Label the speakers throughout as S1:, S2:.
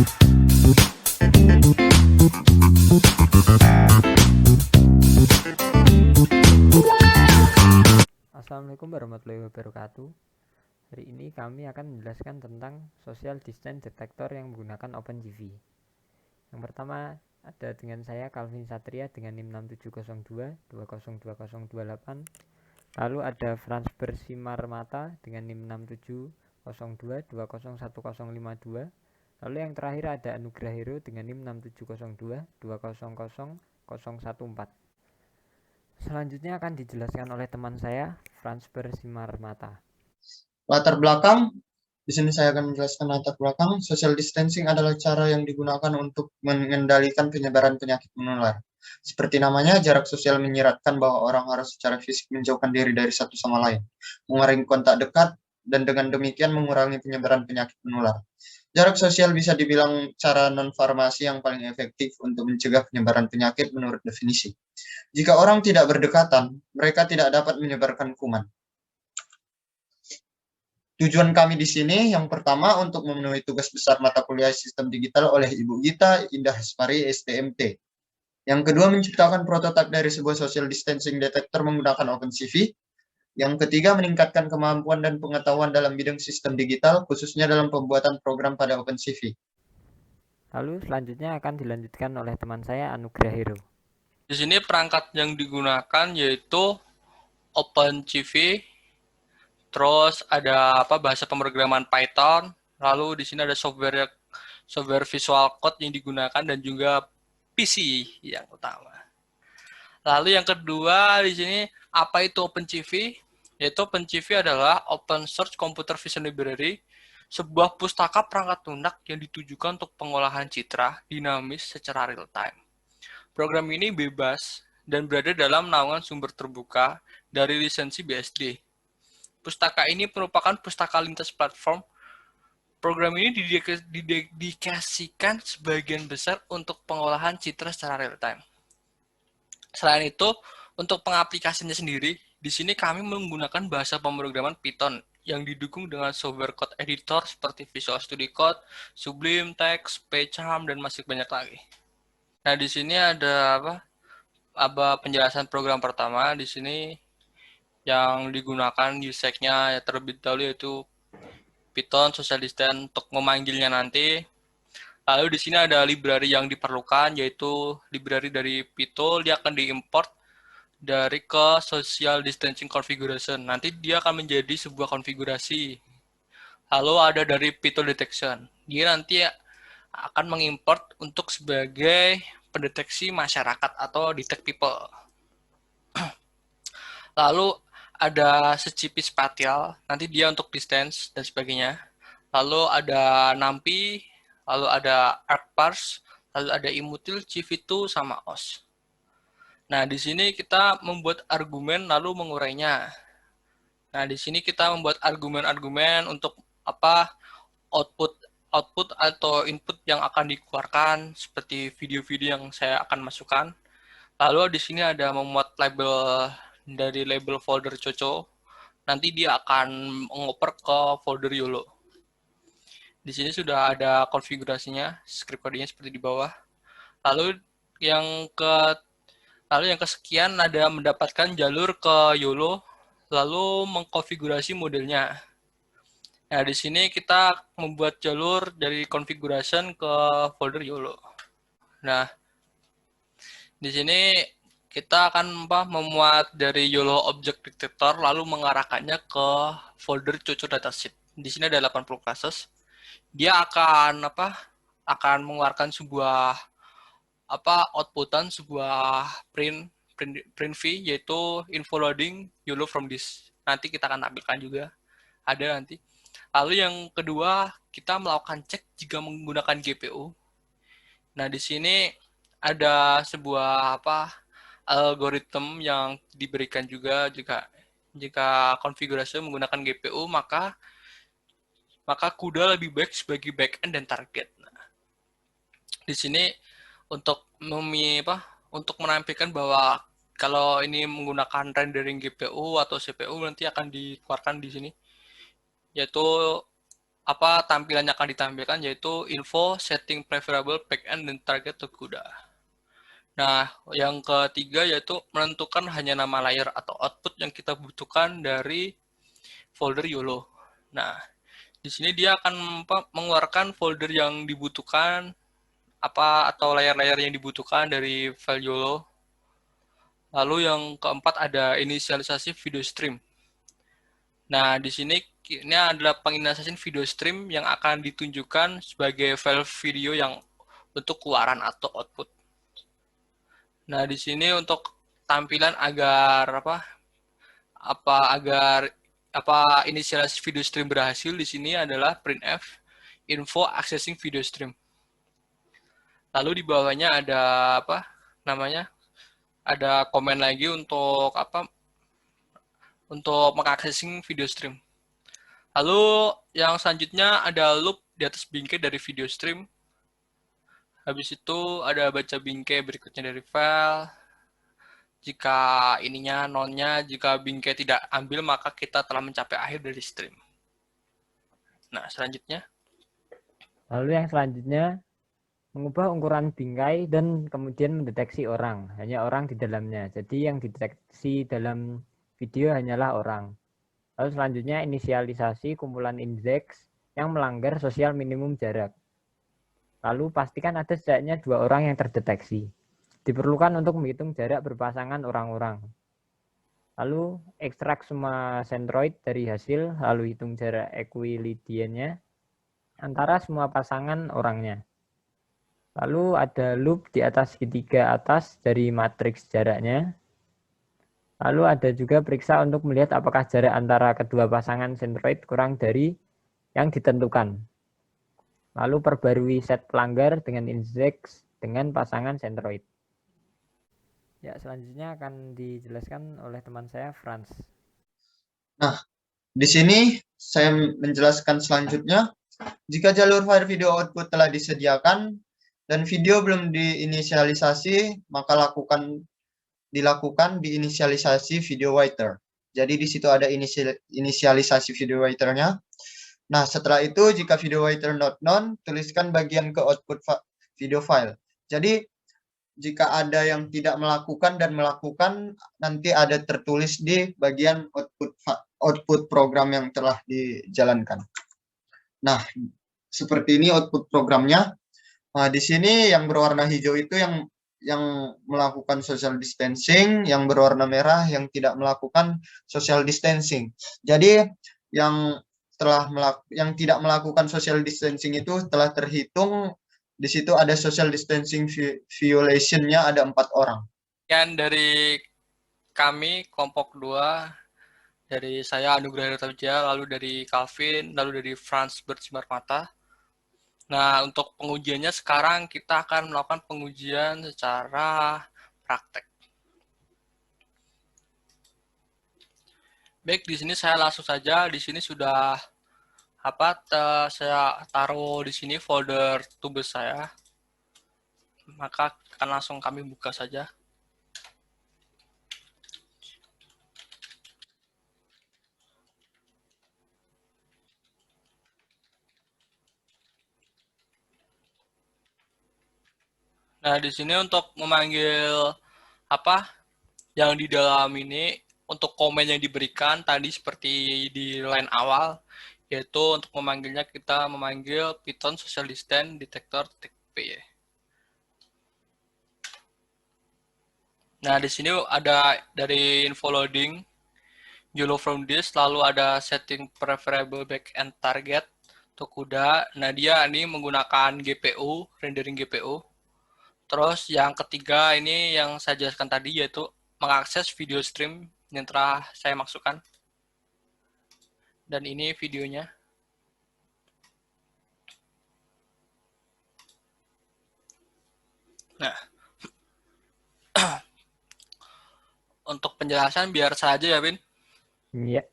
S1: Assalamualaikum warahmatullahi wabarakatuh. Hari ini kami akan menjelaskan tentang social distance detector yang menggunakan OpenCV. Yang pertama ada dengan saya Calvin Satria dengan NIM 6702 202028. Lalu ada Franz Bersimarmata dengan NIM 6702 201052. Lalu yang terakhir ada Anugrah Hero dengan NIM 6702 200014. Selanjutnya akan dijelaskan oleh teman saya, Franz Bersimarmata.
S2: Latar belakang, di sini saya akan menjelaskan latar belakang. Social distancing adalah cara yang digunakan untuk mengendalikan penyebaran penyakit menular. Seperti namanya, jarak sosial menyiratkan bahwa orang harus secara fisik menjauhkan diri dari satu sama lain, mengurangi kontak dekat, dan dengan demikian mengurangi penyebaran penyakit menular. Jarak sosial bisa dibilang cara non-farmasi yang paling efektif untuk mencegah penyebaran penyakit menurut definisi. Jika orang tidak berdekatan, mereka tidak dapat menyebarkan kuman. Tujuan kami di sini yang pertama untuk memenuhi tugas besar mata kuliah sistem digital oleh Ibu Gita Indah Hespari STMT. Yang kedua menciptakan prototipe dari sebuah social distancing detector menggunakan OpenCV. Yang ketiga meningkatkan kemampuan dan pengetahuan dalam bidang sistem digital khususnya dalam pembuatan program pada OpenCV.
S1: Lalu selanjutnya akan dilanjutkan oleh teman saya Anugrah Hero.
S3: Di sini perangkat yang digunakan yaitu OpenCV, terus ada bahasa pemrograman Python, lalu di sini ada software Visual Code yang digunakan dan juga PC yang utama. Lalu yang kedua di sini apa itu OpenCV? Yaitu OpenCV adalah Open Source Computer Vision Library, sebuah pustaka perangkat lunak yang ditujukan untuk pengolahan citra dinamis secara real time. Program ini bebas dan berada dalam naungan sumber terbuka dari lisensi BSD. Pustaka ini merupakan pustaka lintas platform. Program ini didedikasikan sebagian besar untuk pengolahan citra secara real time. Selain itu, untuk pengaplikasiannya sendiri, di sini kami menggunakan bahasa pemrograman Python yang didukung dengan software code editor seperti Visual Studio Code, Sublime Text, PyCharm, dan masih banyak lagi. Nah, di sini ada penjelasan program pertama. Di sini yang digunakan usage-nya terlebih dahulu yaitu Python social distance untuk memanggilnya nanti. Lalu di sini ada library yang diperlukan, yaitu library dari Python. Dia akan diimport dari ke social distancing configuration. Nanti dia akan menjadi sebuah konfigurasi. Lalu ada dari Python detection. Dia nanti akan mengimport untuk sebagai pendeteksi masyarakat atau detect people. Lalu ada secipit spatial, nanti dia untuk distance dan sebagainya. Lalu ada NumPy, lalu ada ArcParse, lalu ada Imutil, Civ2, sama OS. Nah, di sini kita membuat argumen lalu mengurainya. Nah, di sini kita membuat argumen-argumen untuk output atau input yang akan dikeluarkan seperti video-video yang saya akan masukkan. Lalu di sini ada memuat label dari label folder Coco. Nanti dia akan mengoper ke folder YOLO. Di sini sudah ada konfigurasinya, script codingnya seperti di bawah. Lalu yang kesekian ada mendapatkan jalur ke YOLO, lalu mengkonfigurasi modelnya. Nah, di sini kita membuat jalur dari configuration ke folder YOLO. Nah, di sini kita akan memuat dari YOLO object detector lalu mengarahkannya ke folder Coco datasheet. Di sini ada 80 classes. Dia akan mengeluarkan sebuah outputan sebuah print v yaitu info loading YOLO from this. Nanti kita akan tampilkan juga ada nanti. Lalu yang kedua kita melakukan cek jika menggunakan GPU. Nah, di sini ada sebuah algoritma yang diberikan juga jika konfigurasi menggunakan GPU maka CUDA lebih baik sebagai backend dan target. Nah, di sini untuk menampilkan bahwa kalau ini menggunakan rendering GPU atau CPU nanti akan dikeluarkan di sini, yaitu apa tampilan yang akan ditampilkan, yaitu info, setting preferable backend, dan target Tokuda. Nah, yang ketiga yaitu menentukan hanya nama layer atau output yang kita butuhkan dari folder YOLO. Nah, di sini dia akan mengeluarkan folder yang dibutuhkan atau layer-layer yang dibutuhkan dari file YOLO. Lalu yang keempat ada inisialisasi video stream. Nah, di sini ini adalah penginisialisasi video stream yang akan ditunjukkan sebagai file video yang bentuk keluaran atau output. Nah, di sini untuk tampilan agar inisialisasi video stream berhasil di sini adalah printf info accessing video stream. Lalu di bawahnya ada ada komen lagi untuk untuk mengaksesing video stream. Lalu yang selanjutnya ada loop di atas bingkai dari video stream. Habis itu ada baca bingkai berikutnya dari file. Jika ininya nonnya, jika bingkai tidak ambil, maka kita telah mencapai akhir dari stream. Nah, selanjutnya.
S1: Lalu yang selanjutnya, mengubah ukuran bingkai dan kemudian mendeteksi orang. Hanya orang di dalamnya. Jadi yang dideteksi dalam video hanyalah orang. Lalu selanjutnya inisialisasi kumpulan index yang melanggar sosial minimum jarak. Lalu pastikan ada setidaknya 2 orang yang terdeteksi. Diperlukan untuk menghitung jarak berpasangan orang-orang. Lalu ekstrak semua centroid dari hasil, lalu hitung jarak equilidiannya antara semua pasangan orangnya. Lalu ada loop di atas segitiga atas dari matriks jaraknya. Lalu ada juga periksa untuk melihat apakah jarak antara kedua pasangan centroid kurang dari yang ditentukan. Lalu perbarui set pelanggar dengan index dengan pasangan centroid. Ya, selanjutnya akan dijelaskan oleh teman saya, Franz.
S2: Nah, di sini saya menjelaskan selanjutnya. Jika jalur file video output telah disediakan dan video belum diinisialisasi, maka dilakukan diinisialisasi video writer. Jadi di situ ada inisialisasi video writer-nya. Nah, setelah itu jika video writer not known, tuliskan bagian ke output video file. Jadi jika ada yang tidak melakukan dan melakukan, nanti ada tertulis di bagian output program yang telah dijalankan. Nah, seperti ini output programnya. Nah, di sini yang berwarna hijau itu yang melakukan social distancing, yang berwarna merah yang tidak melakukan social distancing. Jadi yang tidak melakukan social distancing itu telah terhitung. Di situ ada social distancing violation-nya ada 4 orang.
S3: Sekian dari kami, kelompok 2, dari saya Anugrah Wijaya, lalu dari Calvin, lalu dari Franz Bersimarmata. Nah, untuk pengujiannya sekarang kita akan melakukan pengujian secara praktek. Baik, di sini saya langsung saja. Di sini sudah saya taruh di sini folder tubes saya. Maka akan langsung kami buka saja. Nah, di sini untuk memanggil yang di dalam ini, untuk komen yang diberikan tadi seperti di line awal, yaitu untuk memanggilnya kita memanggil Python social distance detector.py. Nah, di sini ada dari info loading, YOLO from this, lalu ada setting preferable backend target, Tokuda. Nah, dia ini menggunakan GPU, rendering GPU. Terus yang ketiga ini yang saya jelaskan tadi, yaitu mengakses video stream yang telah saya masukkan. Dan ini videonya. Nah, untuk penjelasan biar saja ya, Bin.
S1: Iya.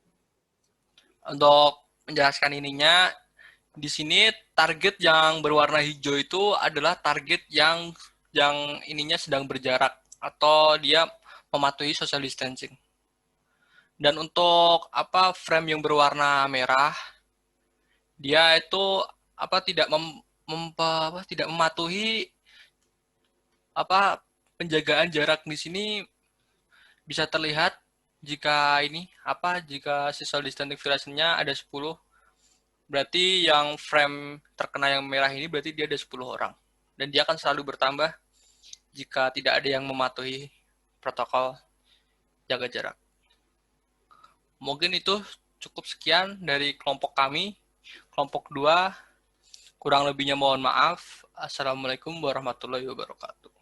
S3: Untuk menjelaskan ininya, di sini target yang berwarna hijau itu adalah target yang ininya sedang berjarak atau dia mematuhi social distancing. Dan untuk frame yang berwarna merah, dia itu tidak mematuhi penjagaan jarak di sini bisa terlihat jika jika social distancing violation-nya ada 10, berarti yang frame terkena yang merah ini berarti dia ada 10 orang. Dan dia akan selalu bertambah jika tidak ada yang mematuhi protokol jaga jarak. Mungkin itu cukup sekian dari kelompok kami. Kelompok 2, kurang lebihnya mohon maaf. Assalamualaikum warahmatullahi wabarakatuh.